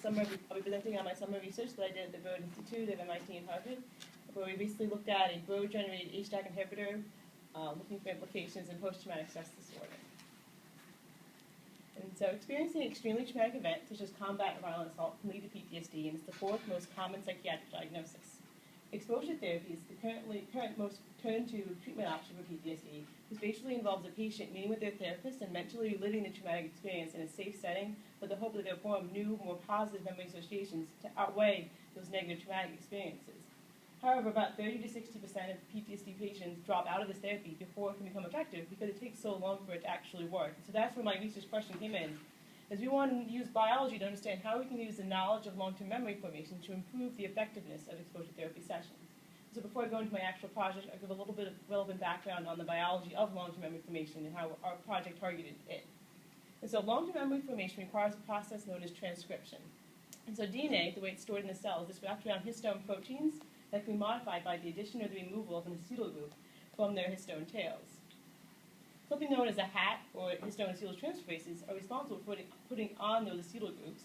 I'll be presenting on my summer research that I did at the Broad Institute of MIT and Harvard, where we recently looked at a Broad-generated HDAC inhibitor looking for implications in post-traumatic stress disorder. And so experiencing an extremely traumatic event, such as combat or violent assault, can lead to PTSD, and it's the fourth most common psychiatric diagnosis. Exposure therapy is the current most turned-to treatment option for PTSD, which basically involves a patient meeting with their therapist and mentally reliving the traumatic experience in a safe setting with the hope that they'll form new, more positive memory associations to outweigh those negative traumatic experiences. However, about 30 to 60% of PTSD patients drop out of this therapy before it can become effective because it takes so long for it to actually work. So that's where my research question came in, is we want to use biology to understand how we can use the knowledge of long-term memory formation to improve the effectiveness of exposure therapy sessions. So before I go into my actual project, I'll give a little bit of relevant background on the biology of long-term memory formation and how our project targeted it. And so long-term memory formation requires a process known as transcription. And so DNA, the way it's stored in the cells, is wrapped around histone proteins that can be modified by the addition or the removal of an acetyl group from their histone tails. Something known as a HAT, or histone acetyltransferases, are responsible for putting on those acetyl groups,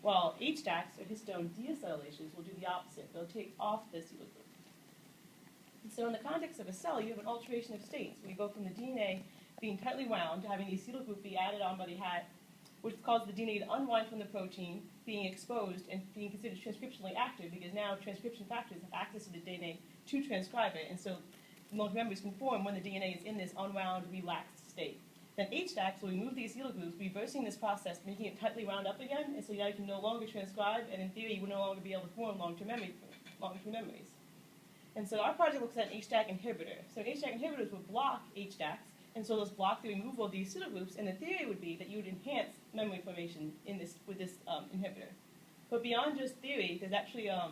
while HDACs, or histone deacetylations, will do the opposite. They'll take off the acetyl group. And so in the context of a cell, you have an alteration of states, where you go from the DNA being tightly wound to having the acetyl group be added on by the HAT, which causes the DNA to unwind from the protein, being exposed and being considered transcriptionally active, because now transcription factors have access to the DNA to transcribe it, and so long-term memories can form when the DNA is in this unwound, relaxed state. Then HDACs will remove the acetyl groups, reversing this process, making it tightly wound up again, and so now you can no longer transcribe, and in theory, you will no longer be able to form long-term memories. And so our project looks at an HDAC inhibitor. So HDAC inhibitors will block HDACs, and so those block the removal of the acetyl groups, and the theory would be that you would enhance memory formation with this inhibitor. But beyond just theory, there's actually a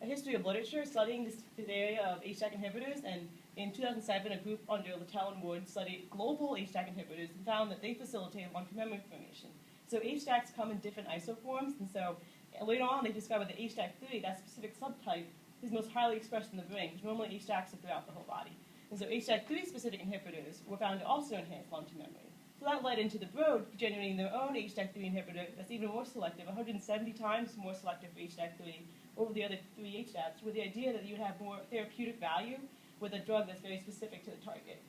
history of literature studying this area of HDAC inhibitors, and in 2007, a group under Littell and Wood studied global HDAC inhibitors and found that they facilitate long-term memory formation. So HDACs come in different isoforms, and so later on they discovered that HDAC3, that specific subtype, is most highly expressed in the brain, because normally HDACs are throughout the whole body. And so HDAC3 specific inhibitors were found to also enhance long-term memory. So that led into the Broad generating their own HDAC3 inhibitor that's even more selective, 170 times more selective for HDAC3 over the other three HDACs, with the idea that you would have more therapeutic value with a drug that's very specific to the target.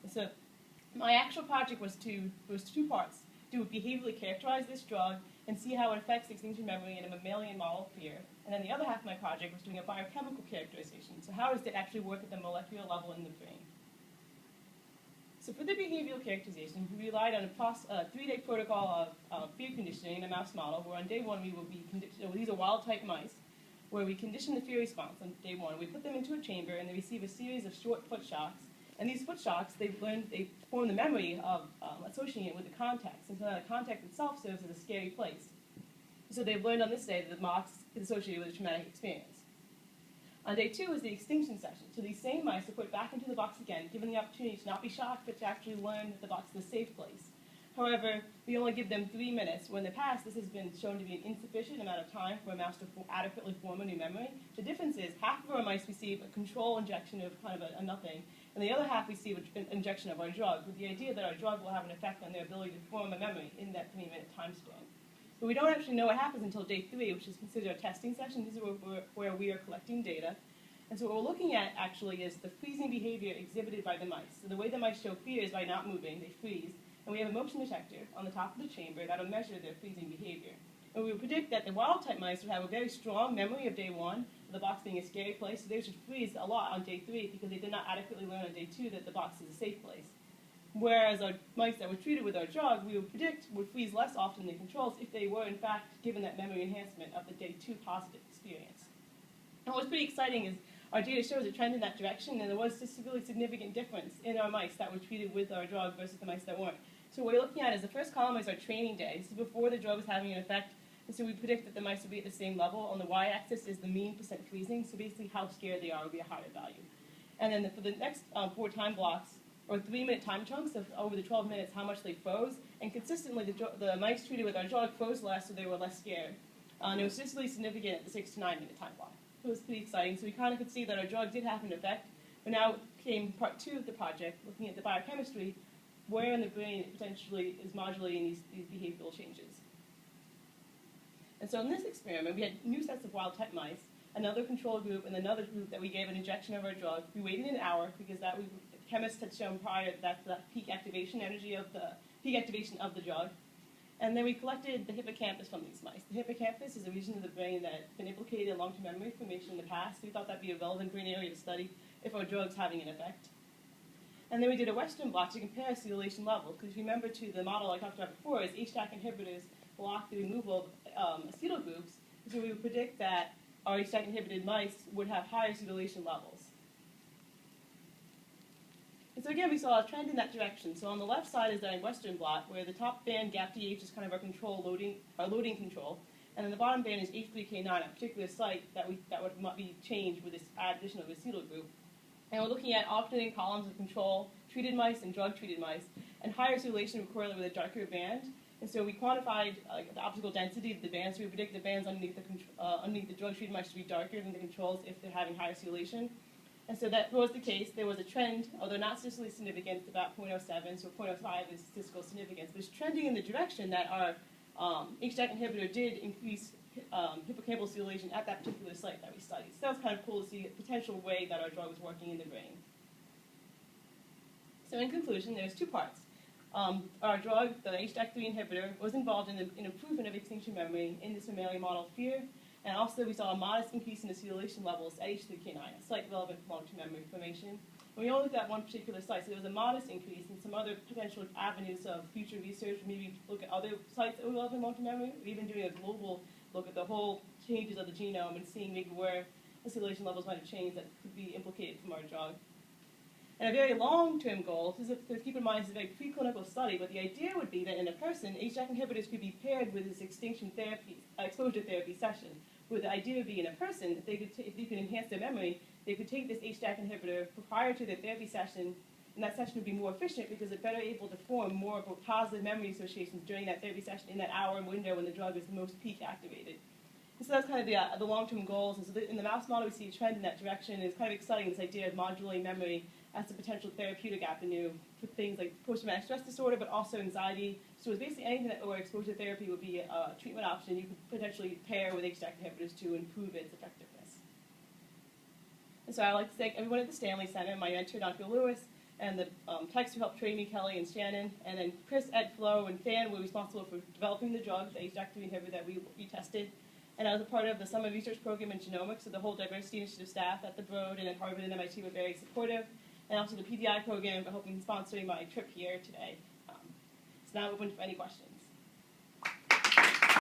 And so my actual project was two parts: to behaviorally characterize this drug and see how it affects extinction memory in a mammalian model of fear. And then the other half of my project was doing a biochemical characterization. So how does it actually work at the molecular level in the brain? So for the behavioral characterization, we relied on a 3-day protocol of fear conditioning in a mouse model, where on day one we will be these are wild-type mice, where we condition the fear response on day one. We put them into a chamber, and they receive a series of short foot shocks. And these foot shocks, they form the memory of associating it with the context. And so the context itself serves as a scary place. So they've learned on this day that the box is associated with a traumatic experience. On day 2 is the extinction session. So these same mice are put back into the box again, given the opportunity to not be shocked, but to actually learn that the box is a safe place. However, we only give them 3 minutes. When in the past, this has been shown to be an insufficient amount of time for a mouse to adequately form a new memory. The difference is half of our mice receive a control injection of kind of a nothing, and the other half receive an injection of our drug, with the idea that our drug will have an effect on their ability to form a memory in that 3-minute time span. But we don't actually know what happens until day 3, which is considered a testing session. This is where we are collecting data. And so what we're looking at actually is the freezing behavior exhibited by the mice. So the way the mice show fear is by not moving, they freeze. And we have a motion detector on the top of the chamber that will measure their freezing behavior. And we would predict that the wild-type mice would have a very strong memory of day 1, the box being a scary place, so they should freeze a lot on day 3 because they did not adequately learn on day 2 that the box is a safe place. Whereas our mice that were treated with our drug, we would predict would freeze less often than controls if they were, in fact, given that memory enhancement of the day 2 positive experience. And what's pretty exciting is our data shows a trend in that direction, and there was a really significant difference in our mice that were treated with our drug versus the mice that weren't. So what we're looking at is the first column is our training day. This is before the drug was having an effect, and so we predict that the mice will be at the same level. On the y-axis is the mean percent freezing, so basically how scared they are will be a higher value. And then for the next 4 time blocks, or 3-minute time chunks of over the 12 minutes, how much they froze, and consistently the mice treated with our drug froze less, so they were less scared. And it was statistically significant at the 6 to 9 minute time block. So it was pretty exciting. So we kind of could see that our drug did have an effect. But now came part 2 of the project, looking at the biochemistry, where in the brain it potentially is modulating these behavioral changes. And so in this experiment, we had new sets of wild-type mice, another control group, and another group that we gave an injection of our drug. We waited an hour because chemists had shown prior that that's the peak activation of the drug. And then we collected the hippocampus from these mice. The hippocampus is a region of the brain that's been implicated in long-term memory formation in the past. We thought that'd be a relevant brain area to study if our drug's having an effect. And then we did a Western blot to compare acetylation levels, because if you remember to the model I talked about before, is HDAC inhibitors block the removal of acetyl groups, so we would predict that our HDAC inhibited mice would have higher acetylation levels. And so again, we saw a trend in that direction. So on the left side is our Western blot, where the top band, GAPDH, is kind of our loading control, and then the bottom band is H3K9, a particular site that would be changed with this addition of acetyl group. And we're looking at alternating columns of control, treated mice and drug-treated mice, and higher acetylation would correlate with a darker band. And so we quantified the optical density of the bands, so we predict the bands underneath the drug-treated mice should be darker than the controls if they're having higher acetylation. And so that was the case. There was a trend, although not statistically significant, about 0.07, so 0.05 is statistical significance. But it's trending in the direction that our HDAC inhibitor did increase hippocampal acetylation at that particular site that we studied. So that was kind of cool to see a potential way that our drug was working in the brain. So in conclusion, there's two parts. Our drug, the HDAC3 inhibitor, was involved in an improvement of extinction memory in this mammalian model of fear, and also we saw a modest increase in acetylation levels at H3K9, a site relevant for long-term memory formation. And we only looked at one particular site, so there was a modest increase in some other potential avenues of future research, maybe look at other sites that were relevant for long-term memory, or even doing a global look at the whole changes of the genome and seeing maybe where acetylation levels might have changed that could be implicated from our drug. And a very long-term goal, to keep in mind, this is a very preclinical study, but the idea would be that in a person, HDAC inhibitors could be paired with this extinction therapy, exposure therapy session, where the idea would be in a person, if they could enhance their memory, they could take this HDAC inhibitor prior to their therapy session, and that session would be more efficient because they're better able to form more positive memory associations during that therapy session in that hour window when the drug is the most peak activated. And so that's kind of the long-term goals. And so in the mouse model, we see a trend in that direction. And it's kind of exciting, this idea of modulating memory as a potential therapeutic avenue for things like post-traumatic stress disorder, but also anxiety. So it's basically anything where exposure therapy would be a treatment option you could potentially pair with HDAC inhibitors to improve its effectiveness. And so I'd like to thank everyone at the Stanley Center, my mentor, Dr. Lewis, and the techs who helped train me, Kelly and Shannon, and then Chris, Ed, Flo, and Fan were responsible for developing the drug, the HDAC3 inhibitor that we tested. And I was a part of the Summer Research Program in Genomics, so the whole diversity initiative staff at the Broad and at Harvard and MIT were very supportive, and also the PDI program for helping sponsoring my trip here today. So now I'm open for any questions.